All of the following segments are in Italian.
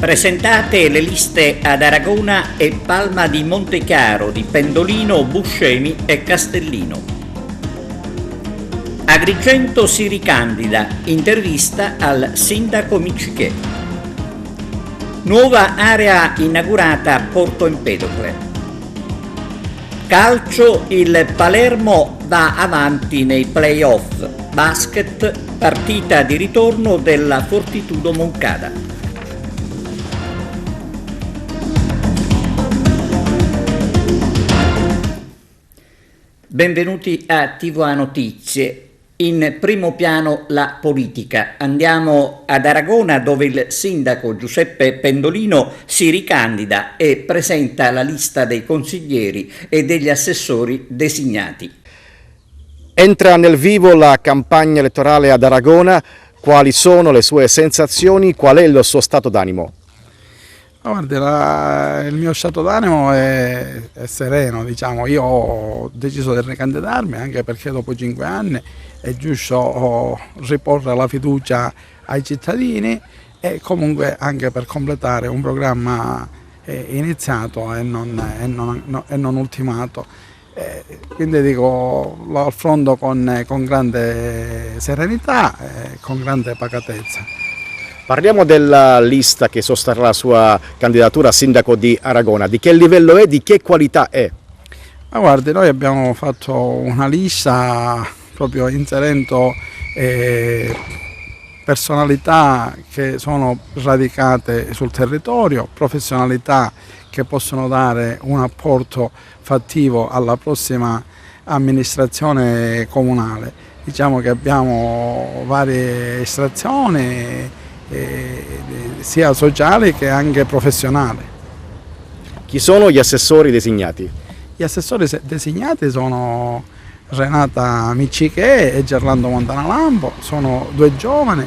Presentate le liste ad Aragona e Palma di Montechiaro di Pendolino, Buscemi e Castellino. Agrigento si ricandida, intervista al sindaco Miccichè. Nuova area inaugurata a Porto Empedocle. Calcio, il Palermo va avanti nei play-off. Basket, partita di ritorno della Fortitudo Moncada. Benvenuti a TVA Notizie. In primo piano la politica. Andiamo ad Aragona, dove il sindaco Giuseppe Pendolino si ricandida e presenta la lista dei consiglieri e degli assessori designati. Entra nel vivo la campagna elettorale ad Aragona. Quali sono le sue sensazioni? Qual è il suo stato d'animo? Guardi, il mio stato d'animo è sereno, diciamo. Io ho deciso di ricandidarmi anche perché dopo 5 anni è giusto riporre la fiducia ai cittadini e comunque anche per completare un programma iniziato e non ultimato. Quindi dico, lo affronto con grande serenità e con grande pacatezza. Parliamo della lista che sosterrà la sua candidatura a sindaco di Aragona. Di che livello è, di che qualità è? Ma guardi, noi abbiamo fatto una lista proprio inserendo personalità che sono radicate sul territorio, professionalità che possono dare un apporto fattivo alla prossima amministrazione comunale. Diciamo che abbiamo varie estrazioni, sia sociali che anche professionali. Chi sono gli assessori designati? Gli assessori designati sono Renata Miccichè e Gerlando Montanalampo, sono due giovani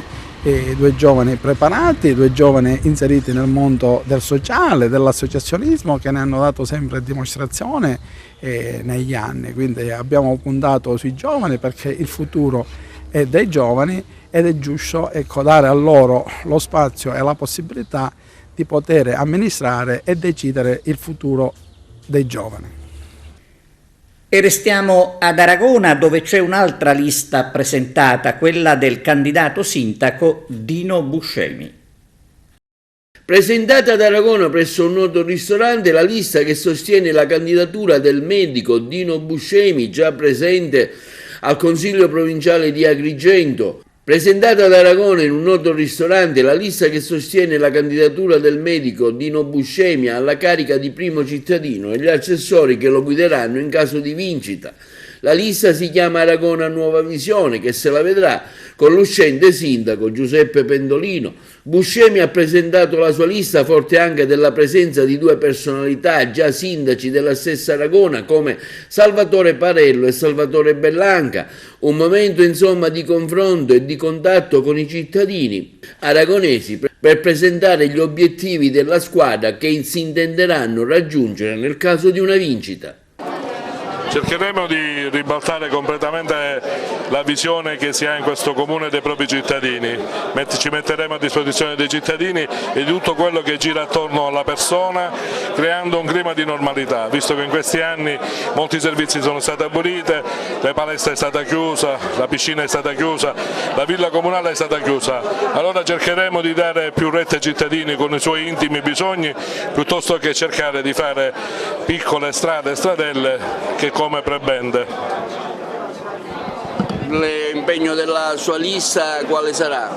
preparati, due giovani inseriti nel mondo del sociale, dell'associazionismo, che ne hanno dato sempre dimostrazione negli anni. Quindi abbiamo puntato sui giovani perché il futuro è dei giovani ed è giusto dare a loro lo spazio e la possibilità di poter amministrare e decidere il futuro dei giovani. E restiamo ad Aragona, dove c'è un'altra lista presentata, quella del candidato sindaco Dino Buscemi. Presentata ad Aragona presso un noto ristorante la lista che sostiene la candidatura del medico Dino Buscemi, già presente al Consiglio Provinciale di Agrigento. Presentata ad Aragona in un noto ristorante la lista che sostiene la candidatura del medico Dino Buscemi alla carica di primo cittadino e gli assessori che lo guideranno in caso di vincita. La lista si chiama Aragona Nuova Visione, che se la vedrà con l'uscente sindaco Giuseppe Pendolino. Buscemi ha presentato la sua lista forte anche della presenza di due personalità già sindaci della stessa Aragona come Salvatore Parello e Salvatore Bellanca. Un momento insomma di confronto e di contatto con i cittadini aragonesi per presentare gli obiettivi della squadra che si intenderanno raggiungere nel caso di una vincita. Cercheremo di ribaltare completamente la visione che si ha in questo comune dei propri cittadini, ci metteremo a disposizione dei cittadini e di tutto quello che gira attorno alla persona, creando un clima di normalità, visto che in questi anni molti servizi sono stati aboliti, la palestra è stata chiusa, la piscina è stata chiusa, la villa comunale è stata chiusa. Allora cercheremo di dare più retta ai cittadini con i suoi intimi bisogni, piuttosto che cercare di fare piccole strade e stradelle che come prebende. L'impegno della sua lista quale sarà?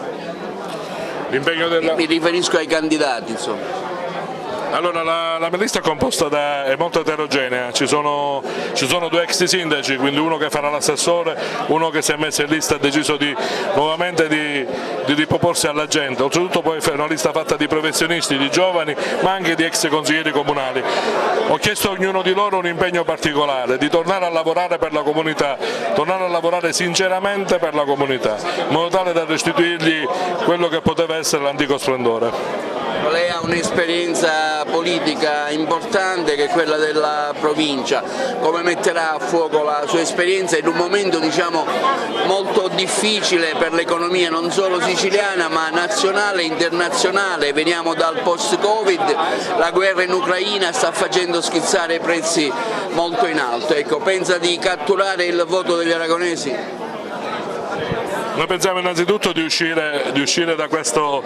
Mi riferisco ai candidati, insomma. Allora la mia lista è molto eterogenea, ci sono due ex sindaci, quindi uno che farà l'assessore, uno che si è messo in lista e ha deciso nuovamente di riproporsi alla gente, oltretutto poi è una lista fatta di professionisti, di giovani, ma anche di ex consiglieri comunali. Ho chiesto a ognuno di loro un impegno particolare, di tornare a lavorare per la comunità, tornare a lavorare sinceramente per la comunità, in modo tale da restituirgli quello che poteva essere l'antico splendore. Lei ha un'esperienza politica importante che è quella della provincia, come metterà a fuoco la sua esperienza in un momento molto difficile per l'economia non solo siciliana ma nazionale e internazionale? Veniamo dal post-Covid, la guerra in Ucraina sta facendo schizzare i prezzi molto in alto, ecco, pensa di catturare il voto degli aragonesi? Noi pensiamo innanzitutto di uscire da questo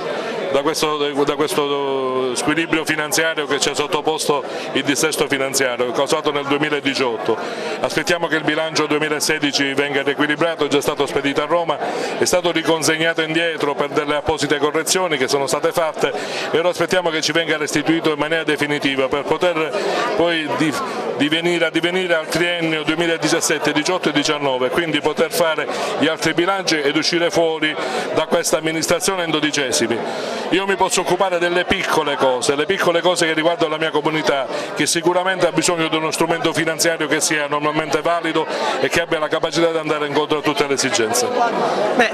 squilibrio finanziario che ci ha sottoposto il dissesto finanziario causato nel 2018. Aspettiamo che il bilancio 2016 venga riequilibrato, è già stato spedito a Roma, è stato riconsegnato indietro per delle apposite correzioni che sono state fatte e ora aspettiamo che ci venga restituito in maniera definitiva per poter poi divenire al triennio 2017, 18 e 19, quindi poter fare gli altri bilanci ed uscire fuori da questa amministrazione in dodicesimi. Io mi posso occupare delle piccole cose, le piccole cose che riguardano la mia comunità, che sicuramente ha bisogno di uno strumento finanziario che sia normalmente valido e che abbia la capacità di andare incontro a tutte le esigenze.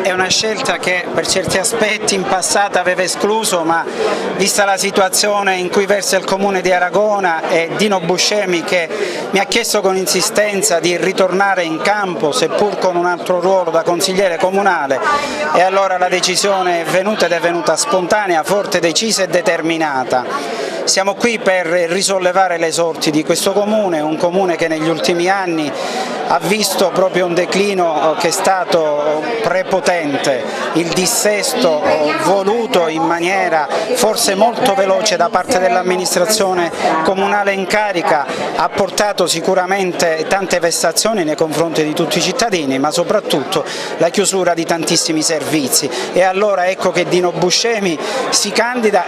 È una scelta che per certi aspetti in passato aveva escluso, ma vista la situazione in cui versa il comune di Aragona e Dino Buscemi che mi ha chiesto con insistenza di ritornare in campo seppur con un altro ruolo da consigliere comunale, e allora la decisione è venuta ed è venuta spontanea, forte, decisa e determinata. Siamo qui per risollevare le sorti di questo comune, un comune che negli ultimi anni ha visto proprio un declino che è stato prepotente, il dissesto voluto in maniera forse molto veloce da parte dell'amministrazione comunale in carica ha portato sicuramente tante vessazioni nei confronti di tutti i cittadini, ma soprattutto la chiusura di tantissimi servizi, e allora ecco che Dino Buscemi si candida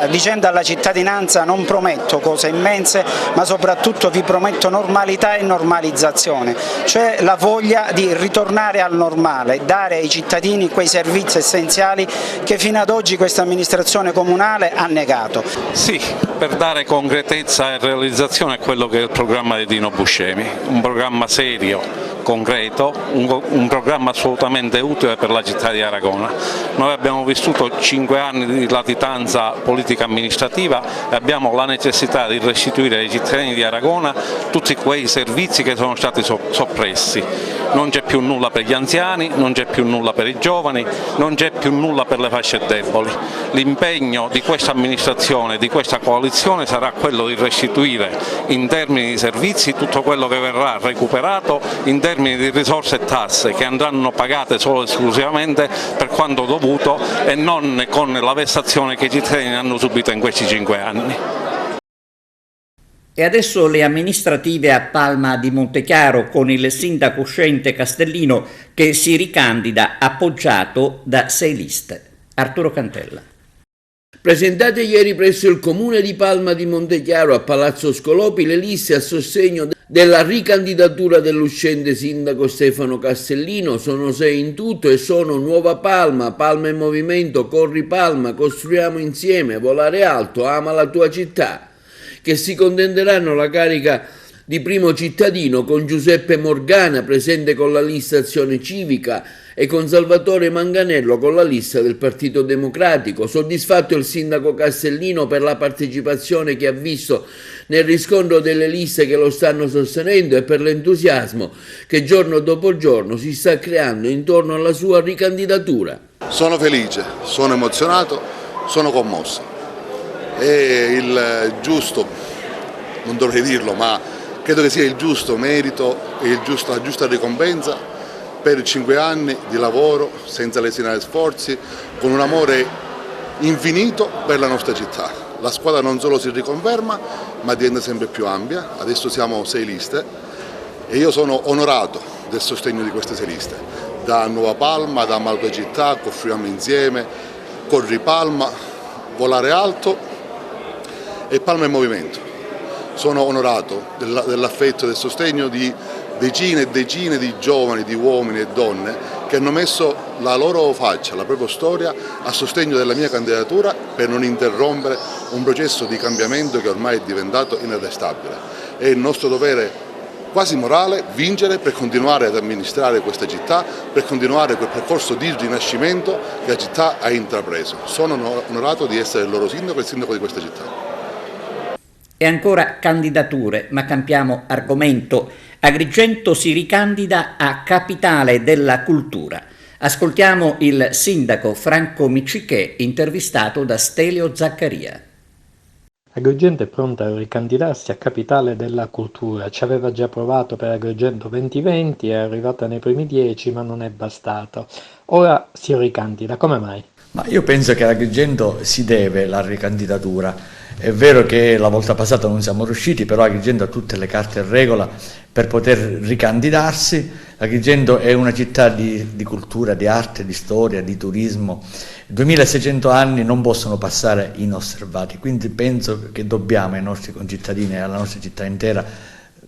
dicendo alla cittadinanza: non prometto cose immense, ma soprattutto vi prometto normalità e normalizzazione, cioè la voglia di ritornare al normale, dare ai cittadini quei servizi essenziali che fino ad oggi questa amministrazione comunale ha negato. Sì, per dare concretezza e realizzazione a quello che è il programma di Dino Buscemi, un programma serio, concreto, un programma assolutamente utile per la città di Aragona. Noi abbiamo vissuto 5 anni di latitanza politica amministrativa e abbiamo la necessità di restituire ai cittadini di Aragona tutti quei servizi che sono stati soppressi. Non c'è più nulla per gli anziani, non c'è più nulla per i giovani, non c'è più nulla per le fasce deboli. L'impegno di questa amministrazione, di questa coalizione sarà quello di restituire in termini di servizi tutto quello che verrà recuperato in termini di risorse e tasse che andranno pagate solo e esclusivamente per quanto dovuto e non con la vessazione che i cittadini hanno subito in questi 5 anni. E adesso le amministrative a Palma di Montechiaro con il sindaco uscente Castellino che si ricandida appoggiato da 6 liste. Arturo Cantella. Presentate ieri presso il comune di Palma di Montechiaro a Palazzo Scolopi le liste a sostegno della ricandidatura dell'uscente sindaco Stefano Castellino. Sono 6 in tutto e sono Nuova Palma, Palma in Movimento, Corri Palma, Costruiamo Insieme, Volare Alto, Ama la tua città, che si contenderanno la carica di primo cittadino con Giuseppe Morgana presente con la lista Azione Civica e con Salvatore Manganello con la lista del Partito Democratico. Soddisfatto il sindaco Castellino per la partecipazione che ha visto nel riscontro delle liste che lo stanno sostenendo e per l'entusiasmo che giorno dopo giorno si sta creando intorno alla sua ricandidatura. Sono felice, sono emozionato, sono commosso. È il giusto, non dovrei dirlo, ma credo che sia il giusto merito e la giusta ricompensa per 5 anni di lavoro senza lesinare sforzi, con un amore infinito per la nostra città. La squadra non solo si riconferma, ma diventa sempre più ampia. Adesso siamo 6 liste e io sono onorato del sostegno di queste 6 liste. Da Nuova Palma, da Ama la tua città, Costruiamo Insieme, Corri Palma, Volare Alto e Palma in Movimento. Sono onorato dell'affetto e del sostegno di decine e decine di giovani, di uomini e donne che hanno messo la loro faccia, la propria storia a sostegno della mia candidatura per non interrompere un processo di cambiamento che ormai è diventato inarrestabile. È il nostro dovere quasi morale vincere per continuare ad amministrare questa città, per continuare quel percorso di rinascimento che la città ha intrapreso. Sono onorato di essere il loro sindaco e il sindaco di questa città. E ancora candidature, ma cambiamo argomento. Agrigento si ricandida a capitale della cultura. Ascoltiamo il sindaco Franco Miccichè, intervistato da Stelio Zaccaria. Agrigento è pronta a ricandidarsi a capitale della cultura. Ci aveva già provato per Agrigento 2020, è arrivata nei primi 10, ma non è bastato. Ora si ricandida, come mai? Ma io penso che ad Agrigento si deve la ricandidatura. È vero che la volta passata non siamo riusciti, però Agrigento ha tutte le carte in regola per poter ricandidarsi. Agrigento è una città di cultura, di arte, di storia, di turismo. 2600 anni non possono passare inosservati, quindi penso che dobbiamo ai nostri concittadini e alla nostra città intera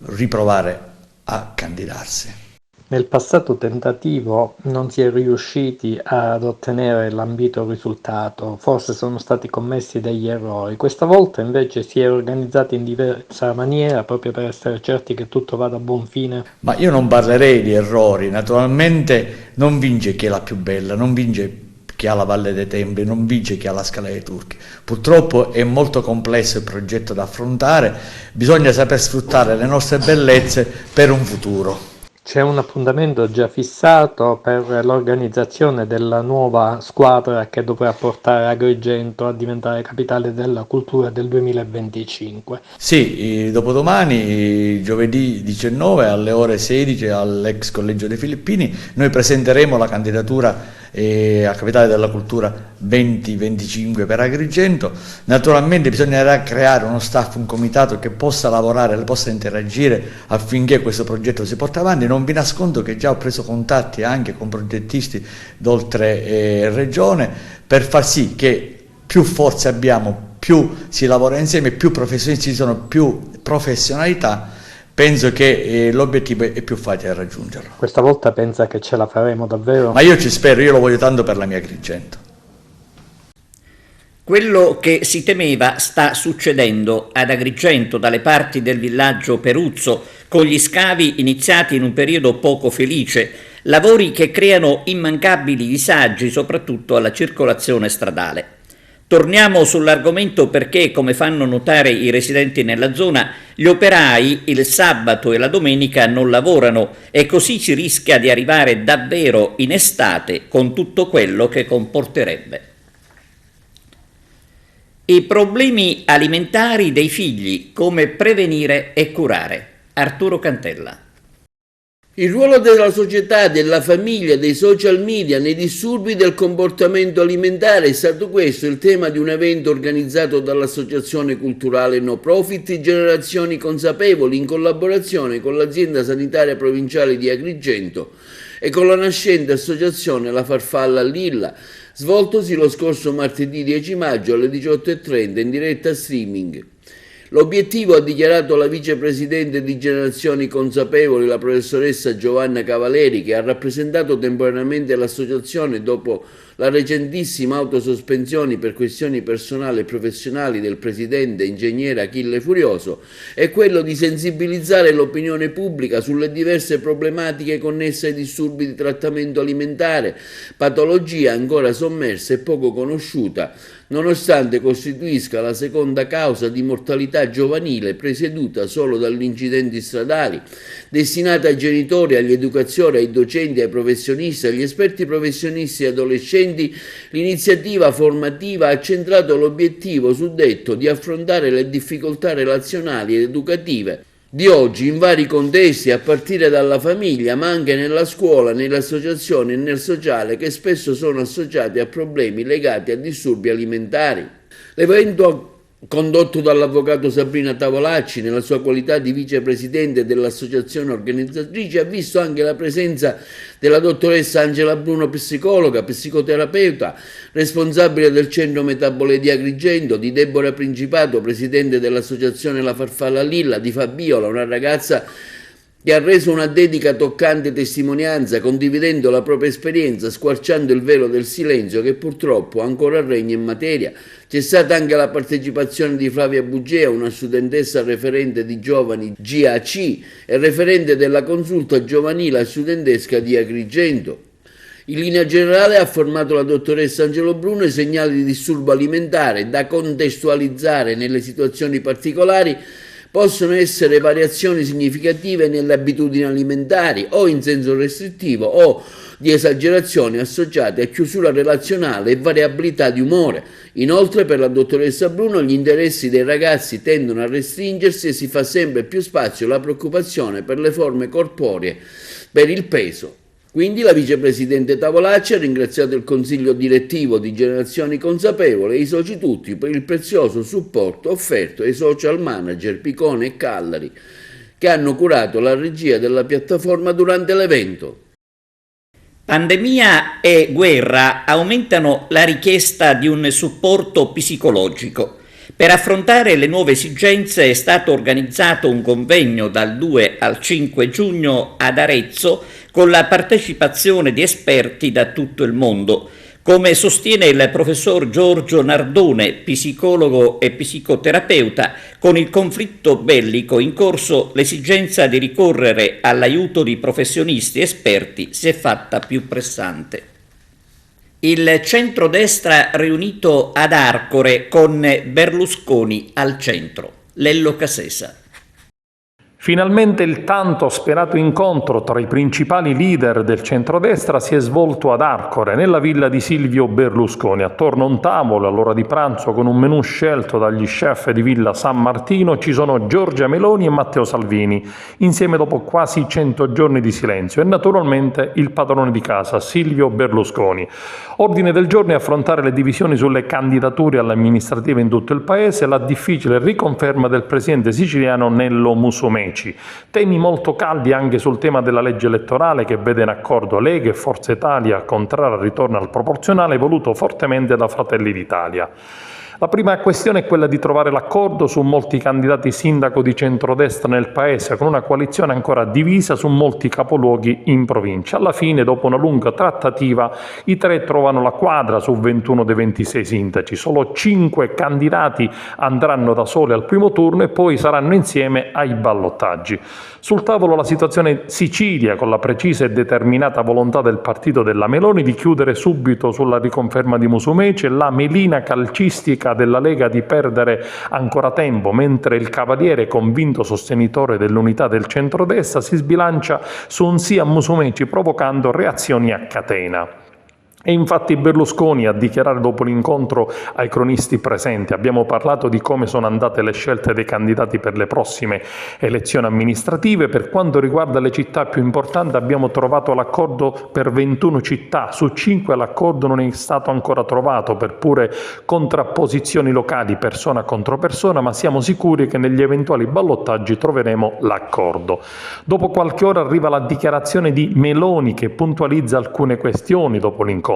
riprovare a candidarsi. Nel passato tentativo non si è riusciti ad ottenere l'ambito risultato, forse sono stati commessi degli errori. Questa volta invece si è organizzati in diversa maniera proprio per essere certi che tutto vada a buon fine. Ma io non parlerei di errori, naturalmente non vince chi è la più bella, non vince chi ha la Valle dei Templi, non vince chi ha la Scala dei Turchi. Purtroppo è molto complesso il progetto da affrontare, bisogna saper sfruttare le nostre bellezze per un futuro. C'è un appuntamento già fissato per l'organizzazione della nuova squadra che dovrà portare Agrigento a diventare capitale della cultura del 2025. Sì, dopodomani, giovedì 19 alle ore 16 all'ex Collegio dei Filippini, noi presenteremo la candidatura a Capitale della Cultura 2025 per Agrigento. Naturalmente bisognerà creare uno staff, un comitato che possa lavorare, possa interagire affinché questo progetto si porti avanti. Non vi nascondo che già ho preso contatti anche con progettisti d'oltre regione per far sì che più forze abbiamo, più si lavora insieme, più professionisti ci sono, più professionalità. Penso che l'obiettivo è più facile raggiungerlo. Questa volta pensa che ce la faremo davvero? Ma io ci spero, io lo voglio tanto per la mia Agrigento. Quello che si temeva sta succedendo ad Agrigento dalle parti del villaggio Peruzzo, con gli scavi iniziati in un periodo poco felice, lavori che creano immancabili disagi soprattutto alla circolazione stradale. Torniamo sull'argomento perché, come fanno notare i residenti nella zona, gli operai il sabato e la domenica non lavorano e così si rischia di arrivare davvero in estate con tutto quello che comporterebbe. I problemi alimentari dei figli, come prevenire e curare. Arturo Cantella. Il ruolo della società, della famiglia, dei social media nei disturbi del comportamento alimentare è stato questo il tema di un evento organizzato dall'Associazione Culturale No Profit Generazioni Consapevoli in collaborazione con l'Azienda Sanitaria Provinciale di Agrigento e con la nascente associazione La Farfalla a Lilla, svoltosi lo scorso martedì 10 maggio alle 18:30 in diretta streaming. L'obiettivo, ha dichiarato la vicepresidente di Generazioni Consapevoli, la professoressa Giovanna Cavaleri, che ha rappresentato temporaneamente l'associazione dopo la recentissima autosospensione per questioni personali e professionali del presidente ingegnere Achille Furioso, è quello di sensibilizzare l'opinione pubblica sulle diverse problematiche connesse ai disturbi di trattamento alimentare, patologia ancora sommersa e poco conosciuta, nonostante costituisca la seconda causa di mortalità giovanile presieduta solo dagli incidenti stradali, destinata ai genitori, agli educatori, ai docenti, ai professionisti, agli esperti professionisti e adolescenti. L'iniziativa formativa ha centrato l'obiettivo suddetto di affrontare le difficoltà relazionali ed educative di oggi in vari contesti, a partire dalla famiglia, ma anche nella scuola, nelle associazioni e nel sociale, che spesso sono associati a problemi legati a disturbi alimentari. L'evento, condotto dall'avvocato Sabrina Tavolacci nella sua qualità di vicepresidente dell'associazione organizzatrice, ha visto anche la presenza della dottoressa Angela Bruno, psicologa, psicoterapeuta, responsabile del centro metabole di Agrigento, di Deborah Principato, presidente dell'associazione La Farfalla a Lilla, di Fabiola, una ragazza che ha reso una dedica toccante testimonianza condividendo la propria esperienza, squarciando il velo del silenzio che purtroppo ancora regna in materia. C'è stata anche la partecipazione di Flavia Bugea, una studentessa referente di giovani GAC e referente della consulta giovanile studentesca di Agrigento. In linea generale ha formato la dottoressa Angelo Bruno i segnali di disturbo alimentare da contestualizzare nelle situazioni particolari. Possono essere variazioni significative nelle abitudini alimentari o in senso restrittivo o di esagerazioni associate a chiusura relazionale e variabilità di umore. Inoltre, per la dottoressa Bruno, gli interessi dei ragazzi tendono a restringersi e si fa sempre più spazio alla preoccupazione per le forme corporee, per il peso. Quindi la vicepresidente Tavolacci ha ringraziato il consiglio direttivo di Generazioni Consapevole e i soci tutti per il prezioso supporto offerto ai social manager Picone e Callari che hanno curato la regia della piattaforma durante l'evento. Pandemia e guerra aumentano la richiesta di un supporto psicologico. Per affrontare le nuove esigenze è stato organizzato un convegno dal 2 al 5 giugno ad Arezzo con la partecipazione di esperti da tutto il mondo. Come sostiene il professor Giorgio Nardone, psicologo e psicoterapeuta, con il conflitto bellico in corso l'esigenza di ricorrere all'aiuto di professionisti esperti si è fatta più pressante. Il centrodestra riunito ad Arcore con Berlusconi al centro. Lello Casesa. Finalmente il tanto sperato incontro tra i principali leader del centrodestra si è svolto ad Arcore, nella villa di Silvio Berlusconi. Attorno a un tavolo, all'ora di pranzo, con un menù scelto dagli chef di Villa San Martino, ci sono Giorgia Meloni e Matteo Salvini, insieme dopo quasi 100 giorni di silenzio, e naturalmente il padrone di casa, Silvio Berlusconi. Ordine del giorno è affrontare le divisioni sulle candidature alle amministrative in tutto il paese e la difficile riconferma del presidente siciliano Nello Musumeci. Temi molto caldi anche sul tema della legge elettorale che vede in accordo Lega e Forza Italia contraria al ritorno al proporzionale voluto fortemente da Fratelli d'Italia. La prima questione è quella di trovare l'accordo su molti candidati sindaco di centrodestra nel paese, con una coalizione ancora divisa su molti capoluoghi in provincia. Alla fine, dopo una lunga trattativa, i tre trovano la quadra su 21 dei 26 sindaci. Solo 5 candidati andranno da soli al primo turno e poi saranno insieme ai ballottaggi. Sul tavolo la situazione Sicilia, con la precisa e determinata volontà del partito della Meloni di chiudere subito sulla riconferma di Musumeci e la melina calcistica della Lega di perdere ancora tempo, mentre il Cavaliere, convinto sostenitore dell'unità del centrodestra, si sbilancia su un sì a Musumeci, provocando reazioni a catena. E infatti Berlusconi a dichiarare dopo l'incontro ai cronisti presenti: abbiamo parlato di come sono andate le scelte dei candidati per le prossime elezioni amministrative. Per quanto riguarda le città più importanti abbiamo trovato l'accordo per 21 città, su 5 l'accordo non è stato ancora trovato per pure contrapposizioni locali persona contro persona, ma siamo sicuri che negli eventuali ballottaggi troveremo l'accordo. Dopo qualche ora arriva la dichiarazione di Meloni che puntualizza alcune questioni dopo l'incontro.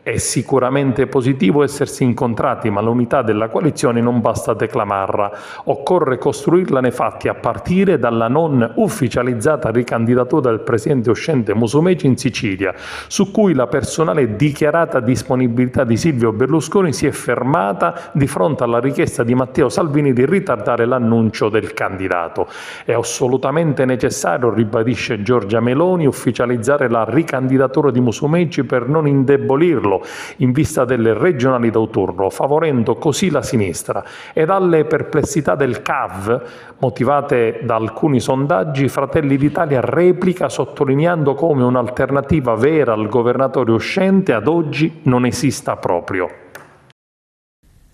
È sicuramente positivo essersi incontrati, ma l'unità della coalizione non basta declamarla, occorre costruirla nei fatti, a partire dalla non ufficializzata ricandidatura del presidente uscente Musumeci in Sicilia, su cui la personale dichiarata disponibilità di Silvio Berlusconi si è fermata di fronte alla richiesta di Matteo Salvini di ritardare l'annuncio del candidato. È assolutamente necessario, ribadisce Giorgia Meloni, ufficializzare la ricandidatura di Musumeci per non indebolirlo in vista delle regionali d'autunno, favorendo così la sinistra. E dalle perplessità del CAV, motivate da alcuni sondaggi, Fratelli d'Italia replica sottolineando come un'alternativa vera al governatore uscente ad oggi non esista proprio.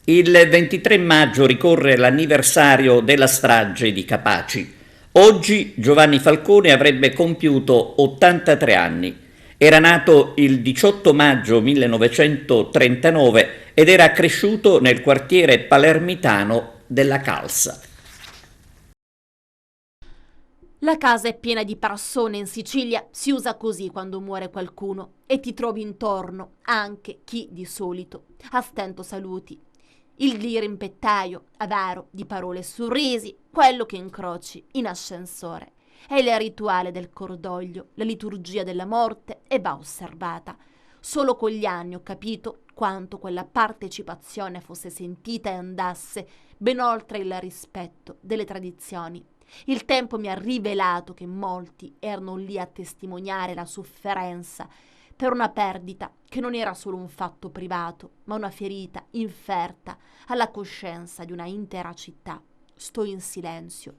Il 23 maggio ricorre l'anniversario della strage di Capaci. Oggi Giovanni Falcone avrebbe compiuto 83 anni. Era nato il 18 maggio 1939 ed era cresciuto nel quartiere palermitano della Calza. La casa è piena di persone in Sicilia, si usa così quando muore qualcuno e ti trovi intorno anche chi di solito a stento saluti. Il dirimpettaio avaro di parole e sorrisi, quello che incroci in ascensore. È il rituale del cordoglio, la liturgia della morte e va osservata. Solo con gli anni ho capito quanto quella partecipazione fosse sentita e andasse ben oltre il rispetto delle tradizioni. Il tempo mi ha rivelato che molti erano lì a testimoniare la sofferenza per una perdita che non era solo un fatto privato, ma una ferita inferta alla coscienza di una intera città. Sto in silenzio.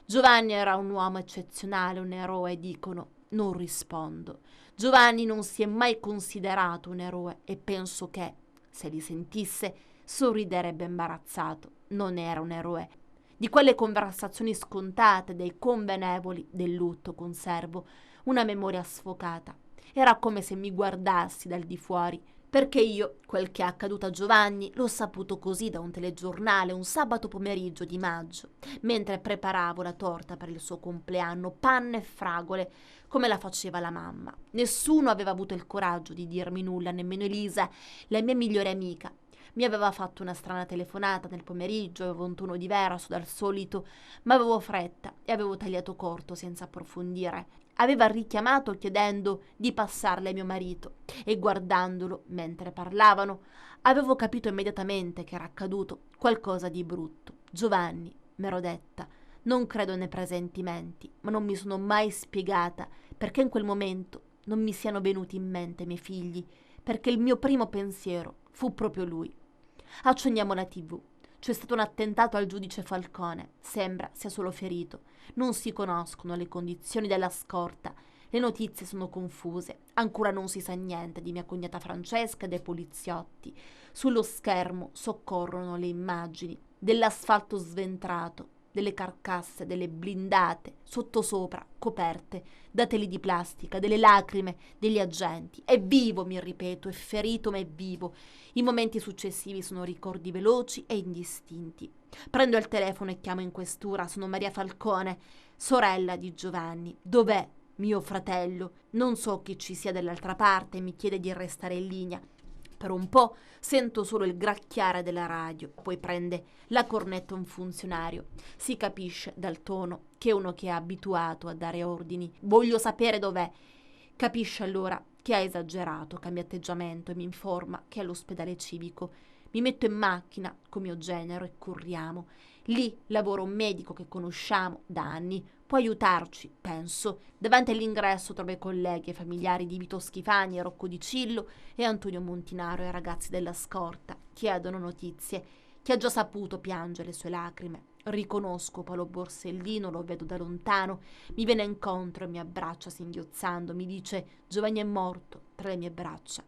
Giovanni era un uomo eccezionale, un eroe, dicono. Non rispondo. Giovanni non si è mai considerato un eroe e penso che, se li sentisse, sorriderebbe imbarazzato. Non era un eroe. Di quelle conversazioni scontate dei convenevoli del lutto conservo una memoria sfocata. Era come se mi guardassi dal di fuori, perché io, quel che è accaduto a Giovanni, l'ho saputo così da un telegiornale un sabato pomeriggio di maggio, mentre preparavo la torta per il suo compleanno, panne e fragole, come la faceva la mamma. Nessuno aveva avuto il coraggio di dirmi nulla, nemmeno Elisa, la mia migliore amica. Mi aveva fatto una strana telefonata nel pomeriggio, avevo un tono diverso dal solito, ma avevo fretta e avevo tagliato corto senza approfondire. Aveva richiamato chiedendo di passarle a mio marito e guardandolo mentre parlavano avevo capito immediatamente che era accaduto qualcosa di brutto. Giovanni, m'ero detta, non credo nei presentimenti, ma non mi sono mai spiegata perché in quel momento non mi siano venuti in mente i miei figli, perché il mio primo pensiero fu proprio lui. Accendiamo la TV. C'è stato un attentato al giudice Falcone. Sembra sia solo ferito. Non si conoscono le condizioni della scorta. Le notizie sono confuse. Ancora non si sa niente di mia cognata Francesca e dei poliziotti. Sullo schermo soccorrono le immagini dell'asfalto sventrato, delle carcasse, delle blindate, sottosopra, coperte, da teli di plastica, delle lacrime degli agenti. È vivo, mi ripeto, è ferito ma è vivo. I momenti successivi sono ricordi veloci e indistinti. Prendo il telefono e chiamo in questura, sono Maria Falcone, sorella di Giovanni. Dov'è mio fratello? Non so chi ci sia dall'altra parte, mi chiede di restare in linea. Per un po' sento solo il gracchiare della radio, poi prende la cornetta un funzionario. Si capisce dal tono che è uno che è abituato a dare ordini. Voglio sapere dov'è. Capisce allora che ha esagerato, cambia atteggiamento e mi informa che è all'ospedale civico. Mi metto in macchina con mio genero e corriamo. Lì lavora un medico che conosciamo da anni, può aiutarci, penso. Davanti all'ingresso trovo i colleghi e familiari di Vito Schifani, Rocco Di Cillo e Antonio Montinaro e i ragazzi della scorta. Chiedono notizie. Chi ha già saputo piange le sue lacrime. Riconosco Paolo Borsellino, lo vedo da lontano, mi viene incontro e mi abbraccia singhiozzando, mi dice Giovanni è morto tra le mie braccia.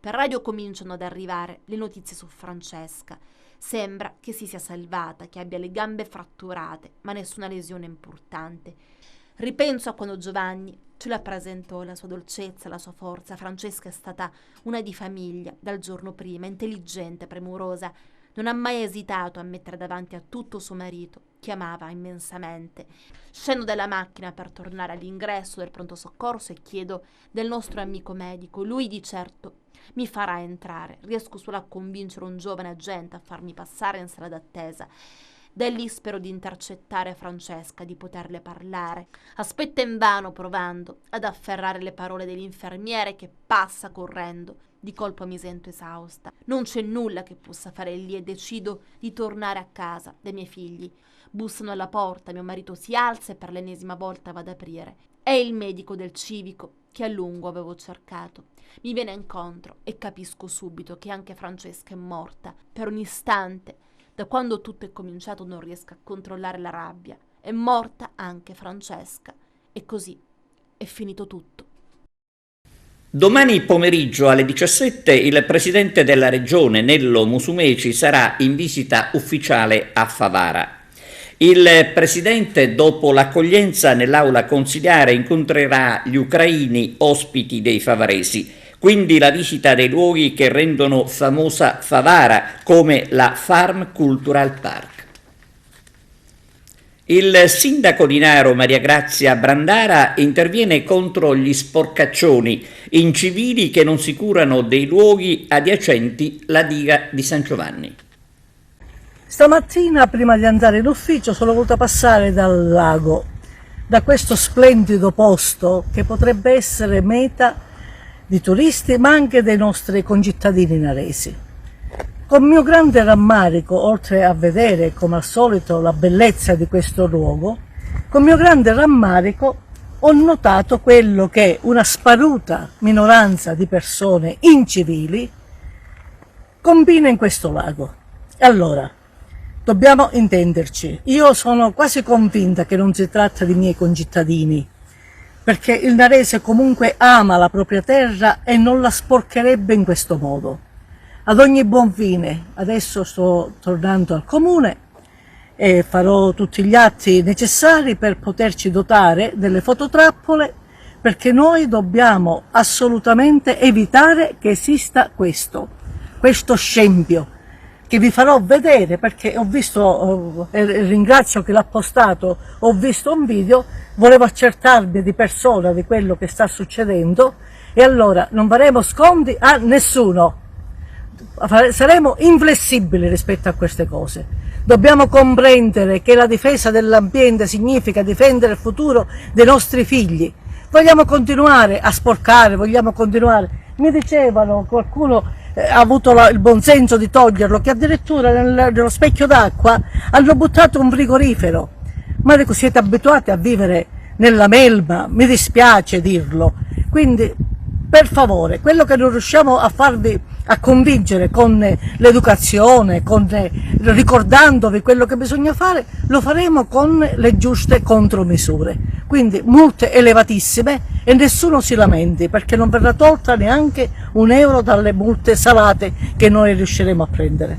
Per radio cominciano ad arrivare le notizie su Francesca. Sembra che si sia salvata, che abbia le gambe fratturate, ma nessuna lesione importante. Ripenso a quando Giovanni ce la presentò, la sua dolcezza, la sua forza. Francesca è stata una di famiglia dal giorno prima, intelligente, premurosa. Non ha mai esitato a mettere davanti a tutto suo marito, che amava immensamente. Scendo dalla macchina per tornare all'ingresso del pronto soccorso e chiedo del nostro amico medico. Lui di certo mi farà entrare. Riesco solo a convincere un giovane agente a farmi passare in sala d'attesa. Da lì spero di intercettare Francesca, di poterle parlare. Aspetta invano, provando ad afferrare le parole dell'infermiere che passa correndo. Di colpo mi sento esausta. Non c'è nulla che possa fare lì e decido di tornare a casa dai miei figli. Bussano alla porta, mio marito si alza e per l'ennesima volta va ad aprire. È il medico del civico che a lungo avevo cercato. Mi viene incontro e capisco subito che anche Francesca è morta. Per un istante, da quando tutto è cominciato, non riesco a controllare la rabbia. È morta anche Francesca. E così è finito tutto. Domani pomeriggio alle 17 il presidente della regione Nello Musumeci sarà in visita ufficiale a Favara. Il presidente, dopo l'accoglienza nell'aula consiliare, incontrerà gli ucraini ospiti dei favaresi, quindi la visita dei luoghi che rendono famosa Favara, come la Farm Cultural Park. Il sindaco di Naro, Maria Grazia Brandara, interviene contro gli sporcaccioni incivili che non si curano dei luoghi adiacenti la diga di San Giovanni. Stamattina, prima di andare in ufficio, sono voluta passare dal lago da questo splendido posto che potrebbe essere meta di turisti ma anche dei nostri concittadini naresi. Con mio grande rammarico, oltre a vedere come al solito la bellezza di questo luogo, con mio grande rammarico ho notato quello che una sparuta minoranza di persone incivili combina in questo lago. Allora, dobbiamo intenderci. Io sono quasi convinta che non si tratta di miei concittadini, perché il narese comunque ama la propria terra e non la sporcherebbe in questo modo. Ad ogni buon fine, adesso sto tornando al comune e farò tutti gli atti necessari per poterci dotare delle fototrappole, perché noi dobbiamo assolutamente evitare che esista questo scempio, che vi farò vedere, perché ho visto, ringrazio chi l'ha postato, ho visto un video, volevo accertarmi di persona di quello che sta succedendo e allora non faremo sconti a nessuno, saremo inflessibili rispetto a queste cose. Dobbiamo comprendere che la difesa dell'ambiente significa difendere il futuro dei nostri figli. Vogliamo continuare a sporcare, vogliamo continuare. Mi dicevano, qualcuno ha avuto il buonsenso di toglierlo, che addirittura nello specchio d'acqua hanno buttato un frigorifero. Ma dico, siete abituati a vivere nella melma, mi dispiace dirlo. Quindi, per favore, quello che non riusciamo a farvi a convincere con l'educazione, ricordandovi quello che bisogna fare, lo faremo con le giuste contromisure. Quindi multe elevatissime e nessuno si lamenti, perché non verrà tolta neanche un euro dalle multe salate che noi riusciremo a prendere.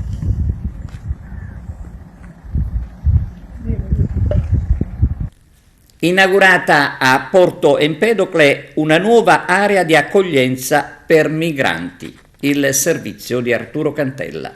Inaugurata a Porto Empedocle una nuova area di accoglienza per migranti, il servizio di Arturo Cantella.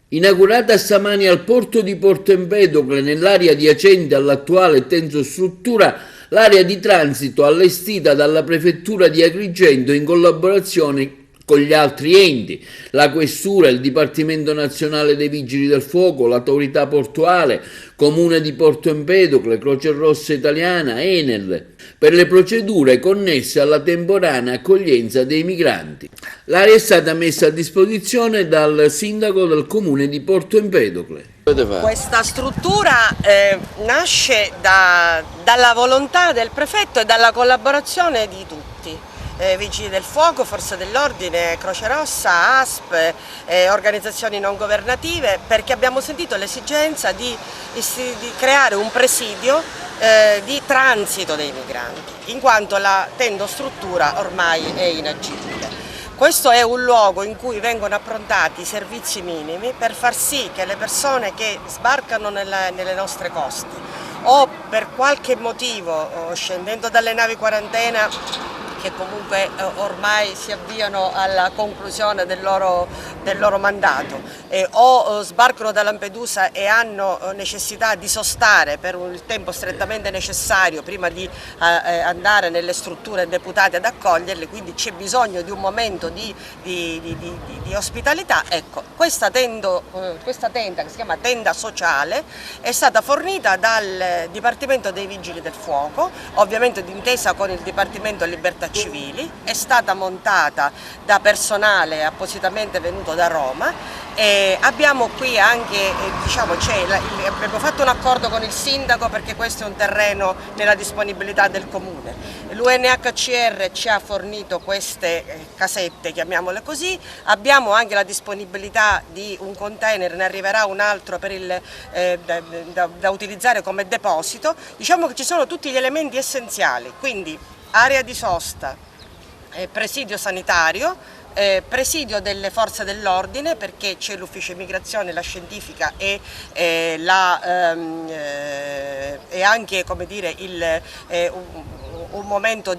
Inaugurata stamani al porto di Porto Empedocle, nell'area adiacente all'attuale tensostruttura, l'area di transito allestita dalla prefettura di Agrigento in collaborazione con gli altri enti, la Questura, il Dipartimento Nazionale dei Vigili del Fuoco, l'Autorità Portuale, Comune di Porto Empedocle, Croce Rossa Italiana, Enel, per le procedure connesse alla temporanea accoglienza dei migranti. L'area è stata messa a disposizione dal sindaco del Comune di Porto Empedocle. Questa struttura nasce dalla volontà del prefetto e dalla collaborazione di tutti. Vigili del Fuoco, Forze dell'Ordine, Croce Rossa, ASP, organizzazioni non governative, perché abbiamo sentito l'esigenza di creare un presidio di transito dei migranti, in quanto la tendostruttura ormai è inagibile. Questo è un luogo in cui vengono approntati i servizi minimi per far sì che le persone che sbarcano nelle nostre coste o per qualche motivo scendendo dalle navi quarantena, che comunque ormai si avviano alla conclusione del loro mandato, o sbarcano da Lampedusa e hanno necessità di sostare per il tempo strettamente necessario prima di andare nelle strutture deputate ad accoglierli, quindi c'è bisogno di un momento di ospitalità. Ecco, questa tenda che si chiama tenda sociale è stata fornita dal Dipartimento dei Vigili del Fuoco, ovviamente d'intesa con il Dipartimento Libertà Civili, è stata montata da personale appositamente venuto da Roma e abbiamo qui anche, abbiamo fatto un accordo con il sindaco perché questo è un terreno nella disponibilità del comune. L'UNHCR ci ha fornito queste casette, chiamiamole così, abbiamo anche la disponibilità di un container, ne arriverà un altro da utilizzare come deposito. Diciamo che ci sono tutti gli elementi essenziali, quindi area di sosta, presidio sanitario, presidio delle forze dell'ordine, perché c'è l'ufficio immigrazione, la scientifica e anche, come dire, un momento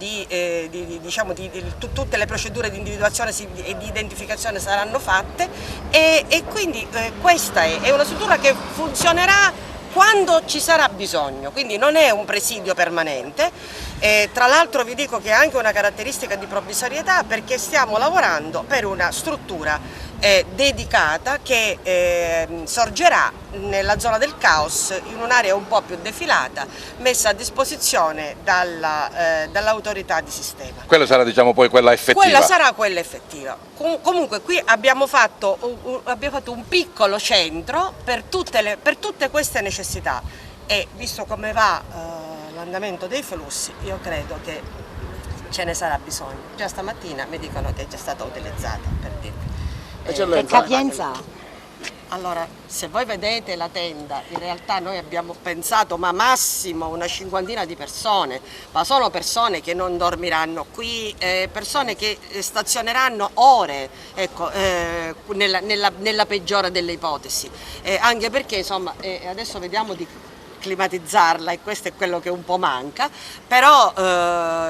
tutte le procedure di individuazione e di identificazione saranno fatte e quindi questa è una struttura che funzionerà quando ci sarà bisogno, quindi non è un presidio permanente. Tra l'altro vi dico che è anche una caratteristica di provvisorietà, perché stiamo lavorando per una struttura dedicata che sorgerà nella zona del caos, in un'area un po' più defilata, messa a disposizione dall'autorità di sistema. Quella sarà, diciamo, poi quella effettiva? Quella sarà quella effettiva. Comunque qui abbiamo fatto un piccolo centro per tutte queste necessità, e visto come va l'andamento dei flussi, io credo che ce ne sarà bisogno. Già stamattina mi dicono che è già stata utilizzata, per dirvi. Che capienza ha? Allora, se voi vedete la tenda, in realtà noi abbiamo pensato ma massimo una cinquantina di persone, ma sono persone che non dormiranno qui, persone che stazioneranno ore, ecco, nella peggiore delle ipotesi, anche perché insomma adesso vediamo di climatizzarla, e questo è quello che un po' manca, però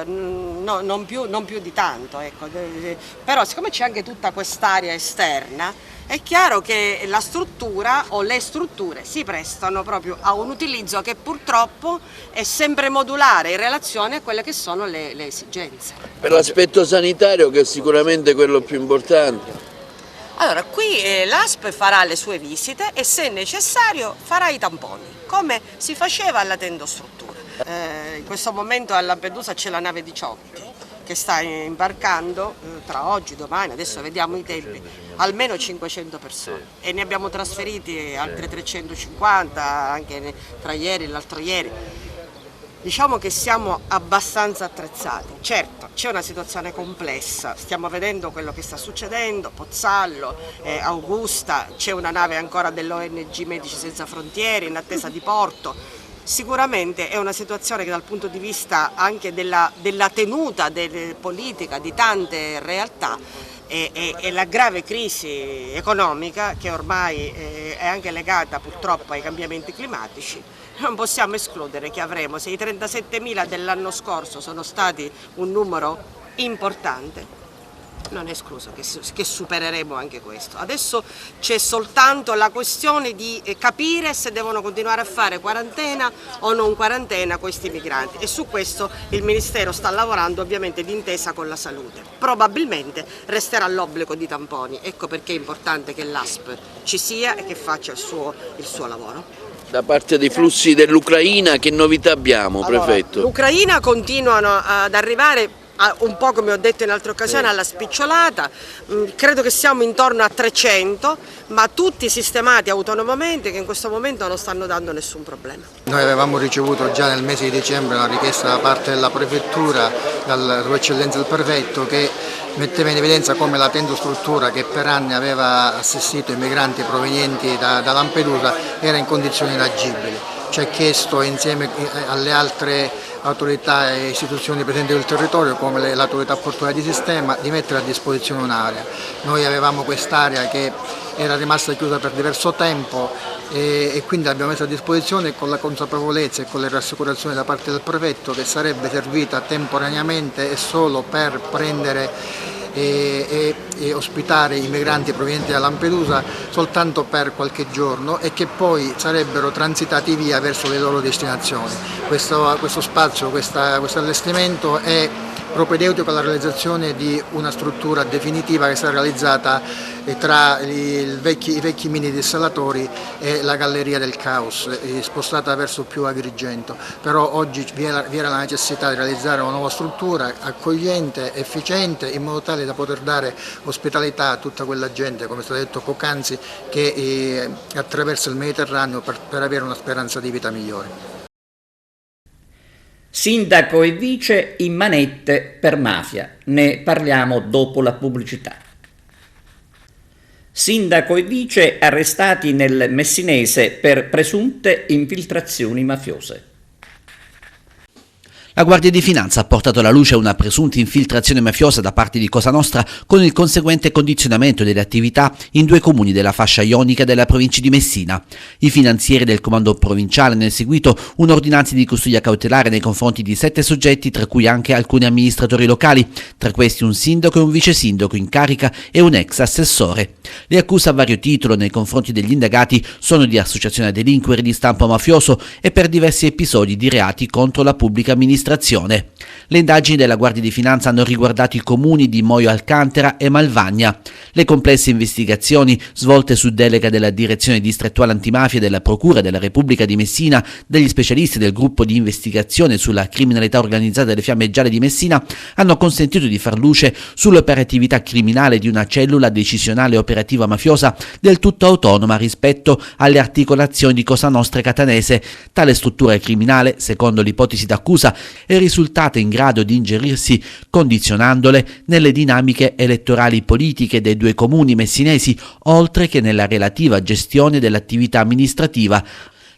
non più di tanto, ecco. Però siccome c'è anche tutta quest'area esterna, è chiaro che la struttura o le strutture si prestano proprio a un utilizzo che purtroppo è sempre modulare in relazione a quelle che sono le esigenze. Per l'aspetto sanitario, che è sicuramente quello più importante. Allora, qui l'ASP farà le sue visite e se necessario farà i tamponi, come si faceva alla tendostruttura. In questo momento a Lampedusa c'è la nave Diciotti che sta imbarcando tra oggi e domani, adesso vediamo i tempi, almeno 500 persone, e ne abbiamo trasferiti altre 350 anche tra ieri e l'altro ieri. Diciamo che siamo abbastanza attrezzati. Certo, c'è una situazione complessa, stiamo vedendo quello che sta succedendo, Pozzallo, Augusta, c'è una nave ancora dell'ONG Medici Senza Frontiere in attesa di porto. Sicuramente è una situazione che dal punto di vista anche della tenuta politica di tante realtà e la grave crisi economica, che ormai è anche legata purtroppo ai cambiamenti climatici, non possiamo escludere che avremo, se i 37.000 dell'anno scorso sono stati un numero importante, non è escluso che supereremo anche questo. Adesso c'è soltanto la questione di capire se devono continuare a fare quarantena o non quarantena questi migranti, e su questo il Ministero sta lavorando ovviamente d'intesa con la salute. Probabilmente resterà l'obbligo di tamponi, ecco perché è importante che l'ASP ci sia e che faccia il suo lavoro. Da parte dei flussi dell'Ucraina che novità abbiamo, prefetto? L'Ucraina continuano ad arrivare un po' come ho detto in altre occasioni alla spicciolata, credo che siamo intorno a 300, ma tutti sistemati autonomamente, che in questo momento non stanno dando nessun problema. Noi avevamo ricevuto già nel mese di dicembre una richiesta da parte della prefettura, dalla Sua Eccellenza il Prefetto, che metteva in evidenza come la tendostruttura, che per anni aveva assistito i migranti provenienti da Lampedusa, era in condizioni inagibili. Ci ha chiesto, insieme alle altre autorità e istituzioni presenti sul territorio come l'autorità portuale di sistema, di mettere a disposizione un'area. Noi avevamo quest'area che era rimasta chiusa per diverso tempo e quindi l'abbiamo messa a disposizione con la consapevolezza e con le rassicurazioni da parte del prefetto che sarebbe servita temporaneamente e solo per prendere e ospitare i migranti provenienti da Lampedusa soltanto per qualche giorno, e che poi sarebbero transitati via verso le loro destinazioni. Questo spazio, questo allestimento è propedeutico alla realizzazione di una struttura definitiva che sarà realizzata tra i vecchi mini dissalatori e la galleria del caos, spostata verso più Agrigento. Però oggi vi era la necessità di realizzare una nuova struttura accogliente, efficiente, in modo tale da poter dare ospitalità a tutta quella gente, come è stato detto poc'anzi, che attraversa il Mediterraneo per avere una speranza di vita migliore. Sindaco e vice in manette per mafia. Ne parliamo dopo la pubblicità. Sindaco e vice arrestati nel Messinese per presunte infiltrazioni mafiose. La Guardia di Finanza ha portato alla luce una presunta infiltrazione mafiosa da parte di Cosa Nostra, con il conseguente condizionamento delle attività in 2 comuni della fascia ionica della provincia di Messina. I finanzieri del comando provinciale hanno eseguito un'ordinanza di custodia cautelare nei confronti di 7 soggetti, tra cui anche alcuni amministratori locali, tra questi un sindaco e un vice sindaco in carica e un ex assessore. Le accuse a vario titolo nei confronti degli indagati sono di associazione a delinquere di stampo mafioso e per diversi episodi di reati contro la pubblica amministrazione. infiltrazione. Le indagini della Guardia di Finanza hanno riguardato i comuni di Moio Alcantara e Malvagna. Le complesse investigazioni, svolte su delega della Direzione Distrettuale Antimafia della Procura della Repubblica di Messina, degli specialisti del gruppo di investigazione sulla criminalità organizzata delle Fiamme Gialle di Messina, hanno consentito di far luce sull'operatività criminale di una cellula decisionale operativa mafiosa del tutto autonoma rispetto alle articolazioni di Cosa Nostra e Catanese. Tale struttura criminale, secondo l'ipotesi d'accusa, è risultata in grado di ingerirsi, condizionandole, nelle dinamiche elettorali politiche dei due comuni messinesi, oltre che nella relativa gestione dell'attività amministrativa.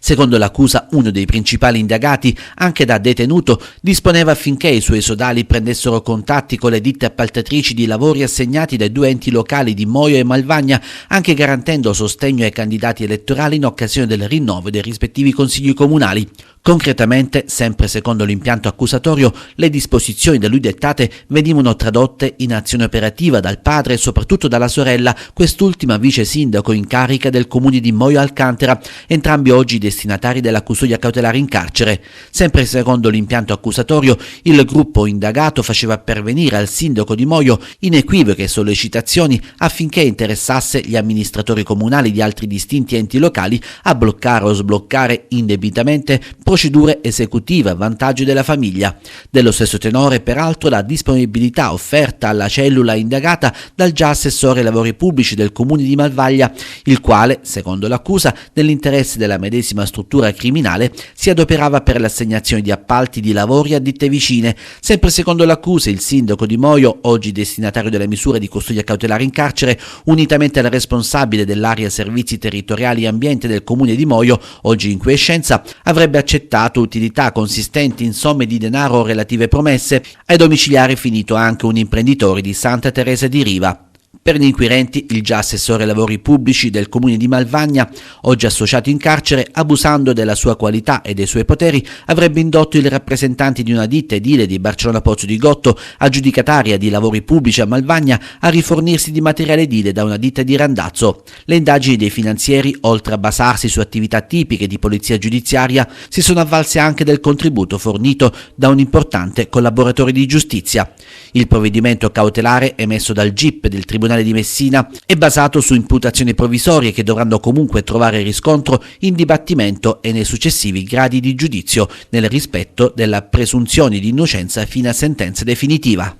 Secondo l'accusa, uno dei principali indagati, anche da detenuto, disponeva affinché i suoi sodali prendessero contatti con le ditte appaltatrici di lavori assegnati dai due enti locali di Moio e Malvagna, anche garantendo sostegno ai candidati elettorali in occasione del rinnovo dei rispettivi consigli comunali. Concretamente, sempre secondo l'impianto accusatorio, le disposizioni da lui dettate venivano tradotte in azione operativa dal padre e soprattutto dalla sorella, quest'ultima vice sindaco in carica del comune di Moio Alcantara, entrambi oggi destinatari della custodia cautelare in carcere. Sempre secondo l'impianto accusatorio, il gruppo indagato faceva pervenire al sindaco di Moio inequivoche sollecitazioni affinché interessasse gli amministratori comunali di altri distinti enti locali a bloccare o sbloccare indebitamente procedure esecutive a vantaggio della famiglia. Dello stesso tenore, peraltro, la disponibilità offerta alla cellula indagata dal già assessore ai lavori pubblici del comune di Malvaglia, il quale, secondo l'accusa, nell'interesse della medesima struttura criminale, si adoperava per l'assegnazione di appalti di lavori a ditte vicine. Sempre secondo l'accusa, il sindaco di Moio, oggi destinatario delle misure di custodia cautelare in carcere, unitamente al responsabile dell'area servizi territoriali e ambiente del comune di Moio, oggi in quiescenza, avrebbe accettato utilità consistenti in somme di denaro o relative promesse. Ai domiciliari finito anche un imprenditore di Santa Teresa di Riva. Per gli inquirenti, il già assessore ai lavori pubblici del comune di Malvagna, oggi associato in carcere, abusando della sua qualità e dei suoi poteri, avrebbe indotto i rappresentanti di una ditta edile di Barcellona Pozzo di Gotto, aggiudicataria di lavori pubblici a Malvagna, a rifornirsi di materiale edile da una ditta di Randazzo. Le indagini dei finanzieri, oltre a basarsi su attività tipiche di polizia giudiziaria, si sono avvalse anche del contributo fornito da un importante collaboratore di giustizia. Il provvedimento cautelare emesso dal GIP del Tribunale di Messina è basato su imputazioni provvisorie che dovranno comunque trovare riscontro in dibattimento e nei successivi gradi di giudizio, nel rispetto della presunzione di innocenza fino a sentenza definitiva.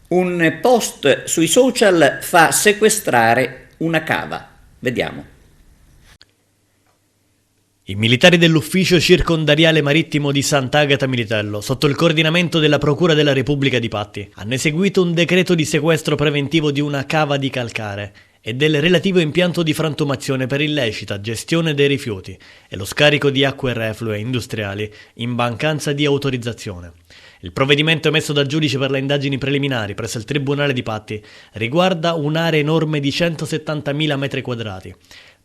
Un post sui social fa sequestrare una cava. Vediamo. I militari dell'ufficio circondariale marittimo di Sant'Agata Militello, sotto il coordinamento della Procura della Repubblica di Patti, hanno eseguito un decreto di sequestro preventivo di una cava di calcare e del relativo impianto di frantumazione per illecita gestione dei rifiuti e lo scarico di acque reflue industriali in mancanza di autorizzazione. Il provvedimento emesso dal giudice per le indagini preliminari presso il Tribunale di Patti riguarda un'area enorme di 170.000 metri quadrati,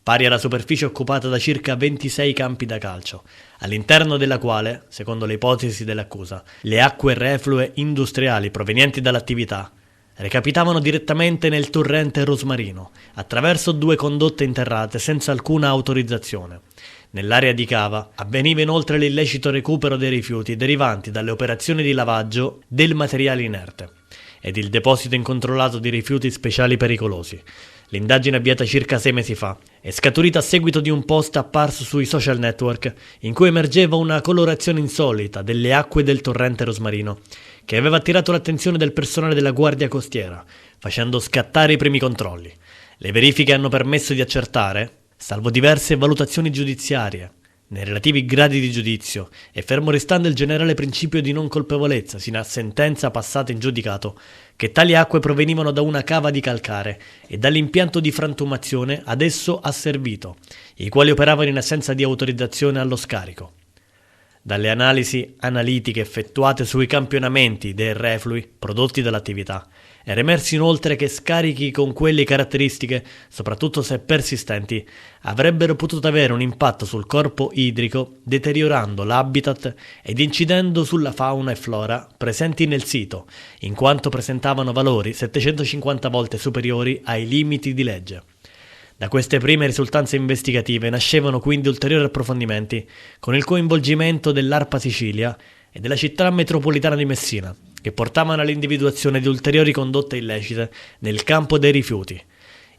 pari alla superficie occupata da circa 26 campi da calcio, all'interno della quale, secondo le ipotesi dell'accusa, le acque reflue industriali provenienti dall'attività recapitavano direttamente nel torrente Rosmarino, attraverso 2 condotte interrate senza alcuna autorizzazione. Nell'area di cava avveniva inoltre l'illecito recupero dei rifiuti derivanti dalle operazioni di lavaggio del materiale inerte ed il deposito incontrollato di rifiuti speciali pericolosi. L'indagine avviata circa 6 mesi fa è scaturita a seguito di un post apparso sui social network in cui emergeva una colorazione insolita delle acque del torrente Rosmarino che aveva attirato l'attenzione del personale della Guardia Costiera, facendo scattare i primi controlli. Le verifiche hanno permesso di accertare, salvo diverse valutazioni giudiziarie, nei relativi gradi di giudizio e fermo restando il generale principio di non colpevolezza sino a sentenza passata in giudicato, che tali acque provenivano da una cava di calcare e dall'impianto di frantumazione ad esso asservito, i quali operavano in assenza di autorizzazione allo scarico. Dalle analisi analitiche effettuate sui campionamenti dei reflui prodotti dall'attività, era emerso inoltre che scarichi con quelle caratteristiche, soprattutto se persistenti, avrebbero potuto avere un impatto sul corpo idrico, deteriorando l'habitat ed incidendo sulla fauna e flora presenti nel sito, in quanto presentavano valori 750 volte superiori ai limiti di legge. Da queste prime risultanze investigative nascevano quindi ulteriori approfondimenti, con il coinvolgimento dell'ARPA Sicilia e della città metropolitana di Messina, che portavano all'individuazione di ulteriori condotte illecite nel campo dei rifiuti.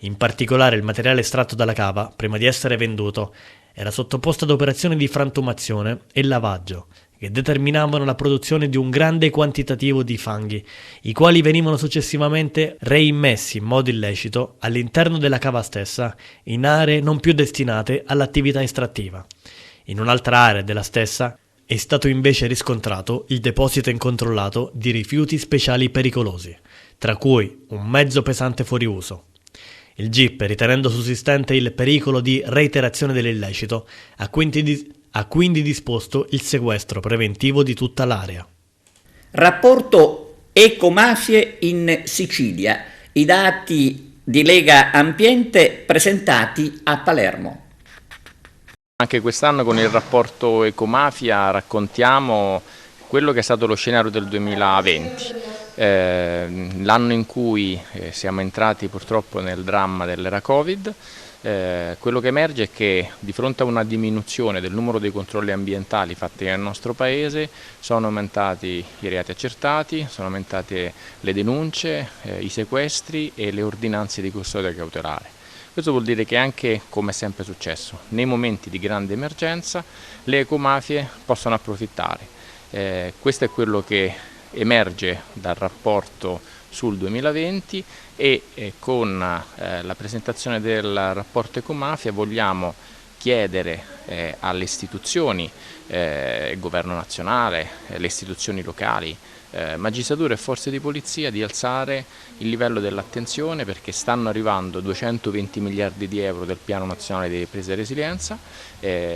In particolare il materiale estratto dalla cava, prima di essere venduto, era sottoposto ad operazioni di frantumazione e lavaggio, che determinavano la produzione di un grande quantitativo di fanghi, i quali venivano successivamente reimmessi in modo illecito all'interno della cava stessa, in aree non più destinate all'attività estrattiva. In un'altra area della stessa è stato invece riscontrato il deposito incontrollato di rifiuti speciali pericolosi, tra cui un mezzo pesante fuori uso. Il GIP, ritenendo sussistente il pericolo di reiterazione dell'illecito, ha quindi disposto il sequestro preventivo di tutta l'area. Rapporto ecomafie in Sicilia. I dati di Lega Ambiente presentati a Palermo. Anche quest'anno con il rapporto Ecomafia raccontiamo quello che è stato lo scenario del 2020, l'anno in cui siamo entrati purtroppo nel dramma dell'era Covid. Quello che emerge è che di fronte a una diminuzione del numero dei controlli ambientali fatti nel nostro Paese sono aumentati i reati accertati, sono aumentate le denunce, i sequestri e le ordinanze di custodia cautelare. Questo vuol dire che anche, come è sempre successo, nei momenti di grande emergenza le ecomafie possono approfittare. Questo è quello che emerge dal rapporto sul 2020 e con la presentazione del rapporto Ecomafia vogliamo chiedere alle istituzioni, il governo nazionale, le istituzioni locali, magistratura e forze di polizia di alzare il livello dell'attenzione, perché stanno arrivando 220 miliardi di euro del Piano Nazionale di Ripresa e Resilienza,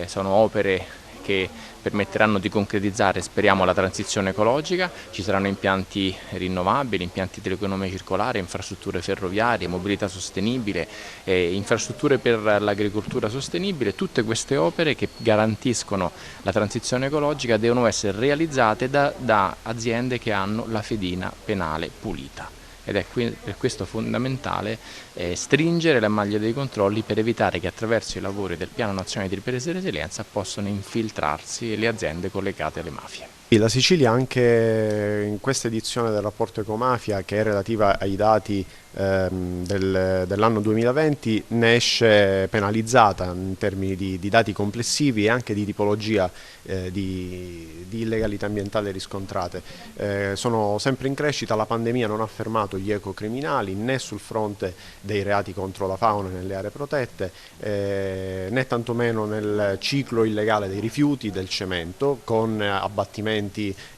sono opere che permetteranno di concretizzare, speriamo, la transizione ecologica. Ci saranno impianti rinnovabili, impianti dell'economia circolare, infrastrutture ferroviarie, mobilità sostenibile, infrastrutture per l'agricoltura sostenibile. Tutte queste opere che garantiscono la transizione ecologica devono essere realizzate da aziende che hanno la fedina penale pulita. Ed è per questo fondamentale stringere la maglia dei controlli per evitare che attraverso i lavori del Piano Nazionale di Ripresa e Resilienza possano infiltrarsi le aziende collegate alle mafie. La Sicilia anche in questa edizione del rapporto Ecomafia, che è relativa ai dati dell'anno 2020, ne esce penalizzata in termini di dati complessivi e anche di tipologia di illegalità ambientale riscontrate. Sono sempre in crescita, la pandemia non ha fermato gli ecocriminali né sul fronte dei reati contro la fauna nelle aree protette, né tantomeno nel ciclo illegale dei rifiuti, del cemento, con abbattimenti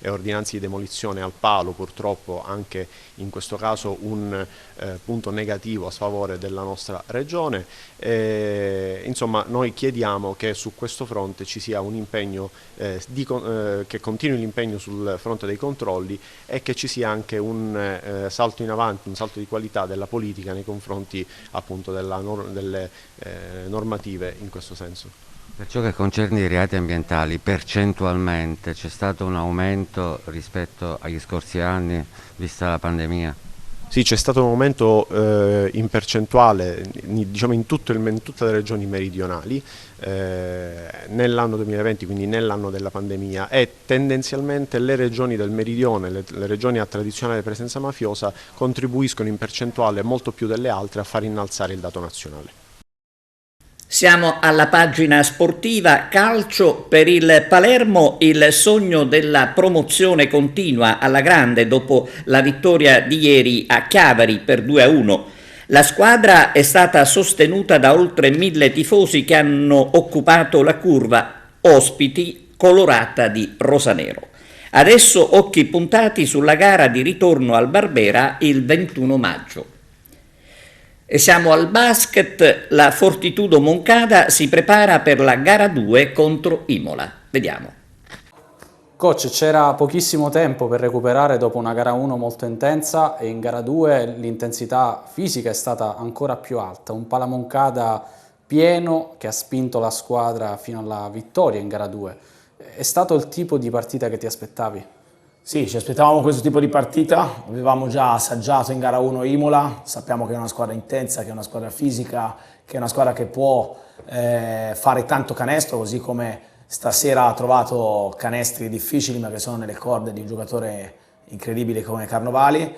e ordinanze di demolizione al palo, purtroppo anche in questo caso un punto negativo a sfavore della nostra regione. Insomma, noi chiediamo che su questo fronte ci sia un impegno, che continui l'impegno sul fronte dei controlli e che ci sia anche un salto in avanti, un salto di qualità della politica nei confronti appunto delle normative in questo senso. Per ciò che concerne i reati ambientali, percentualmente c'è stato un aumento rispetto agli scorsi anni, vista la pandemia? Sì, c'è stato un aumento in percentuale, diciamo in tutte le regioni meridionali nell'anno 2020, quindi nell'anno della pandemia, e tendenzialmente le regioni del meridione, le regioni a tradizionale presenza mafiosa, contribuiscono in percentuale molto più delle altre a far innalzare il dato nazionale. Siamo alla pagina sportiva. Calcio. Per il Palermo il sogno della promozione continua alla grande dopo la vittoria di ieri a Chiavari per 2-1. La squadra è stata sostenuta da oltre 1000 tifosi che hanno occupato la curva ospiti colorata di rosanero. Adesso occhi puntati sulla gara di ritorno al Barbera il 21 maggio. E siamo al basket. La Fortitudo Moncada si prepara per la gara 2 contro Imola. Vediamo. Coach, c'era pochissimo tempo per recuperare dopo una gara 1 molto intensa e in gara 2 l'intensità fisica è stata ancora più alta. Un Palamoncada pieno che ha spinto la squadra fino alla vittoria in gara 2. È stato il tipo di partita che ti aspettavi? Sì, ci aspettavamo questo tipo di partita, avevamo già assaggiato in gara 1 Imola, sappiamo che è una squadra intensa, che è una squadra fisica, che è una squadra che può fare tanto canestro, così come stasera ha trovato canestri difficili ma che sono nelle corde di un giocatore incredibile come Carnovali.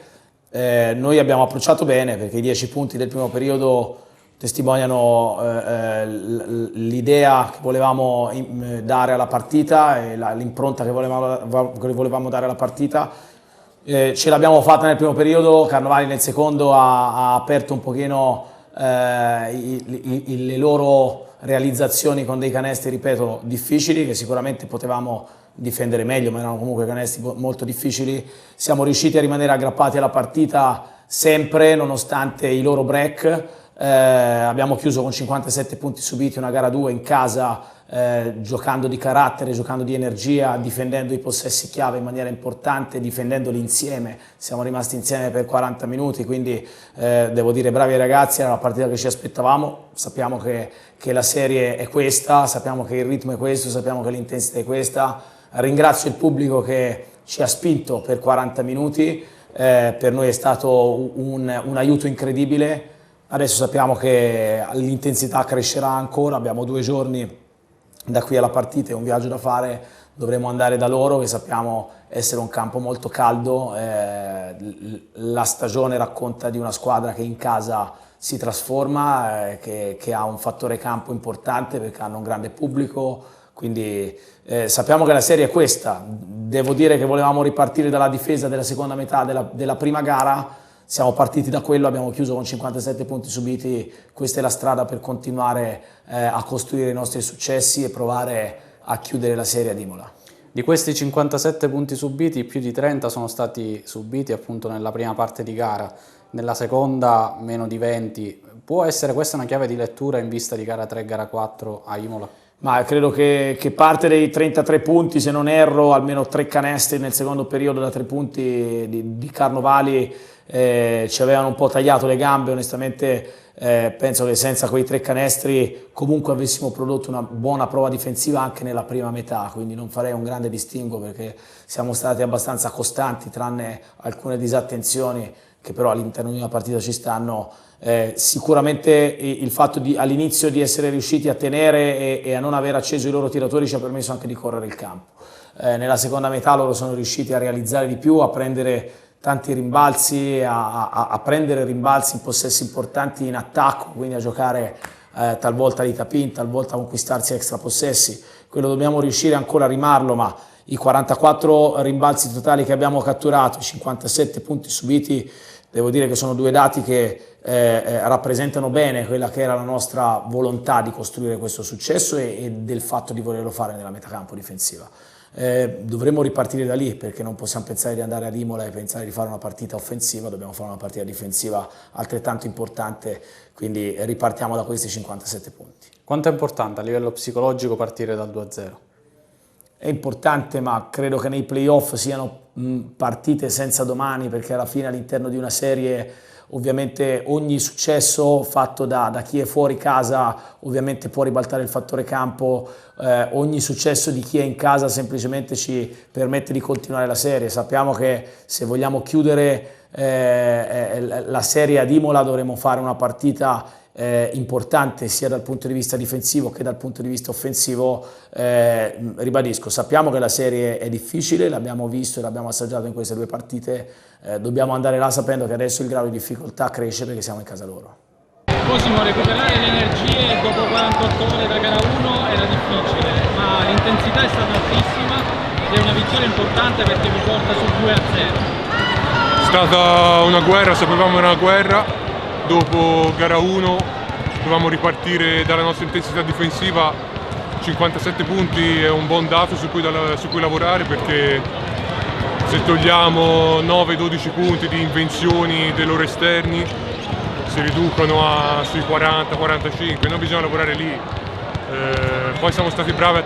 Noi abbiamo approcciato bene perché i 10 punti del primo periodo testimoniano l'idea che volevamo dare alla partita e l'impronta che volevamo dare alla partita. Ce l'abbiamo fatta nel primo periodo, Carnovali nel secondo ha aperto un pochino le loro realizzazioni con dei canestri, ripeto, difficili, che sicuramente potevamo difendere meglio, ma erano comunque canestri molto difficili. Siamo riusciti a rimanere aggrappati alla partita sempre, nonostante i loro break. Abbiamo chiuso con 57 punti subiti una gara 2 in casa, giocando di carattere, giocando di energia, difendendo i possessi chiave in maniera importante, difendendoli insieme. Siamo rimasti insieme per 40 minuti, quindi devo dire bravi ragazzi, era la partita che ci aspettavamo. Sappiamo che la serie è questa, sappiamo che il ritmo è questo, sappiamo che l'intensità è questa. Ringrazio il pubblico che ci ha spinto per 40 minuti, per noi è stato un aiuto incredibile. Adesso sappiamo che l'intensità crescerà ancora, abbiamo 2 giorni da qui alla partita, è un viaggio da fare, dovremo andare da loro che sappiamo essere un campo molto caldo. La stagione racconta di una squadra che in casa si trasforma, che ha un fattore campo importante perché hanno un grande pubblico, quindi sappiamo che la serie è questa. Devo dire che volevamo ripartire dalla difesa della seconda metà della prima gara. Siamo partiti da quello, abbiamo chiuso con 57 punti subiti, questa è la strada per continuare a costruire i nostri successi e provare a chiudere la serie ad Imola. Di questi 57 punti subiti, più di 30 sono stati subiti appunto nella prima parte di gara, nella seconda meno di 20. Può essere questa una chiave di lettura in vista di gara 3 e gara 4 a Imola? Ma credo che parte dei 33 punti, se non erro, almeno 3 canestri nel secondo periodo da 3 punti di Carnovali ci avevano un po' tagliato le gambe. Onestamente penso che senza quei 3 canestri comunque avessimo prodotto una buona prova difensiva anche nella prima metà, quindi non farei un grande distinguo perché siamo stati abbastanza costanti, tranne alcune disattenzioni che però all'interno di una partita ci stanno. Sicuramente il fatto all'inizio di essere riusciti a tenere e a non aver acceso i loro tiratori ci ha permesso anche di correre il campo. Nella seconda metà loro sono riusciti a realizzare di più, a prendere tanti rimbalzi, a prendere rimbalzi in possessi importanti in attacco, quindi a giocare talvolta di tap-in, talvolta a conquistarsi extra possessi. Quello dobbiamo riuscire ancora a rimarlo, ma i 44 rimbalzi totali che abbiamo catturato, i 57 punti subiti, devo dire che sono 2 dati che rappresentano bene quella che era la nostra volontà di costruire questo successo e del fatto di volerlo fare nella metacampo difensiva. Dovremmo ripartire da lì perché non possiamo pensare di andare ad Imola e pensare di fare una partita offensiva, dobbiamo fare una partita difensiva altrettanto importante, quindi ripartiamo da questi 57 punti. Quanto è importante a livello psicologico partire dal 2-0? È importante, ma credo che nei playoff siano partite senza domani, perché alla fine all'interno di una serie ovviamente ogni successo fatto da chi è fuori casa ovviamente può ribaltare il fattore campo, ogni successo di chi è in casa semplicemente ci permette di continuare la serie. Sappiamo che se vogliamo chiudere la serie ad Imola dovremo fare una partita importante sia dal punto di vista difensivo che dal punto di vista offensivo. Ribadisco, sappiamo che la serie è difficile, l'abbiamo visto e l'abbiamo assaggiato in queste 2 partite, dobbiamo andare là sapendo che adesso il grado di difficoltà cresce perché siamo in casa loro. Cosimo, recuperare le energie dopo 48 ore da gara 1 era difficile, ma l'intensità è stata altissima ed è una vittoria importante perché vi porta sul 2-0. È stata una guerra, sapevamo era una guerra. Dopo gara 1 dovevamo ripartire dalla nostra intensità difensiva. 57 punti è un buon dato su cui lavorare, perché se togliamo 9-12 punti di invenzioni dei loro esterni si riducono sui 40-45, noi bisogna lavorare lì. Poi siamo stati bravi a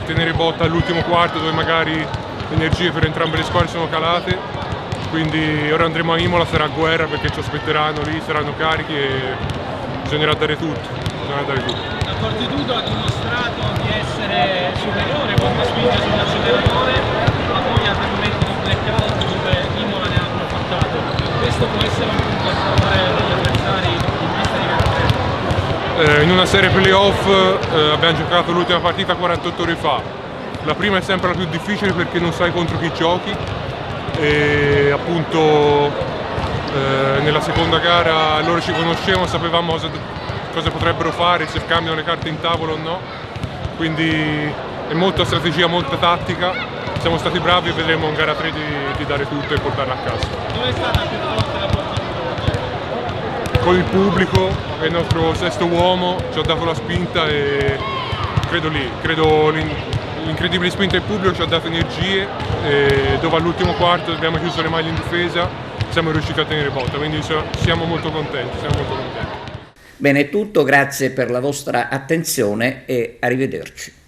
tenere botta all'ultimo quarto, dove magari le energie per entrambe le squadre sono calate. Quindi ora andremo a Imola, sarà guerra perché ci aspetteranno lì, saranno carichi e bisognerà dare tutto. La Fortitudo ha dimostrato di essere superiore quando spinge sull'acceleratore, ma poi ha dei momenti di blackout dove Imola ne ha approfittato. Questo può essere un punto a favore degli avversari in vista di gara 3. In una serie playoff abbiamo giocato l'ultima partita 48 ore fa. La prima è sempre la più difficile perché non sai contro chi giochi e appunto nella seconda gara loro ci conoscevano, sapevamo cosa potrebbero fare, se cambiano le carte in tavola o no, quindi è molta strategia, molta tattica, siamo stati bravi e vedremo in gara 3 di dare tutto e portarla a casa. Dove è stata più forte la partita? Con il pubblico, è il nostro sesto uomo, ci ha dato la spinta e credo l'incredibile spinta del pubblico ci ha dato energie e dove all'ultimo quarto abbiamo chiuso le maglie in difesa siamo riusciti a tenere botta, quindi siamo molto contenti. Bene, è tutto, grazie per la vostra attenzione e arrivederci.